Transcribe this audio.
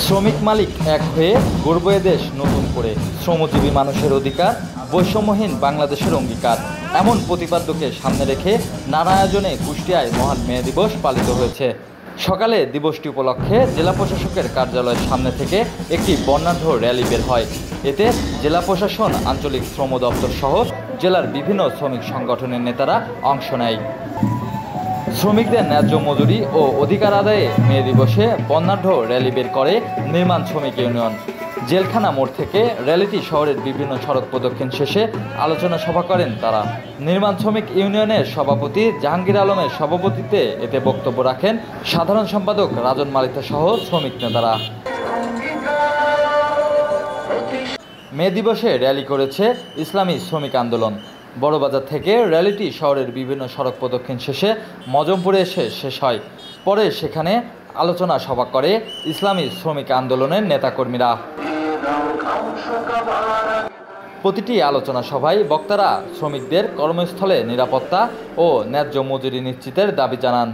শ্রমিক মালিক এক হয়ে গড়ব এ দেশ নতুন করে, শ্রমজীবী মানুষের অধিকার, বৈষম্যহীন বাংলাদেশের অঙ্গীকার, এমন প্রতিপাদ্যকে সামনে রেখে নানা আয়োজনে কুষ্টিয়ায় মহান মে দিবস পালিত হয়েছে। সকালে দিবসটি উপলক্ষে জেলা প্রশাসকের কার্যালয়ের সামনে থেকে একটি বর্ণাঢ্য র্যালি বের হয়। এতে জেলা প্রশাসন, আঞ্চলিক শ্রম দপ্তর সহ জেলার বিভিন্ন শ্রমিক সংগঠনের নেতারা অংশ নেয়। শ্রমিকদের ন্যায্য মজুরি ও অধিকার আদায়ে মে দিবসে বর্ণাঢ্য র্যালি বের করে নির্মাণ শ্রমিক ইউনিয়ন। জেলখানা মোড় থেকে র্যালিটি শহরের বিভিন্ন সড়ক প্রদক্ষিণ শেষে আলোচনা সভা করেন তারা। নির্মাণ শ্রমিক ইউনিয়নের সভাপতি জাহাঙ্গীর আলমের সভাপতিত্বে এতে বক্তব্য রাখেন সাধারণ সম্পাদক রাজন মালিতা সহ শ্রমিক নেতারা। মে দিবসে র্যালি করেছে ইসলামী শ্রমিক আন্দোলন। বড়বাজার থেকে র্যালিটি শহরের বিভিন্ন সড়ক প্রদক্ষিণ শেষে মজমপুরে এসে শেষ হয়। পরে সেখানে আলোচনা সভা করে ইসলামী শ্রমিক আন্দোলনের নেতাকর্মীরা। প্রতিটি আলোচনা সভায় বক্তারা শ্রমিকদের কর্মস্থলে নিরাপত্তা ও ন্যায্য মজুরি নিশ্চিতের দাবি জানান।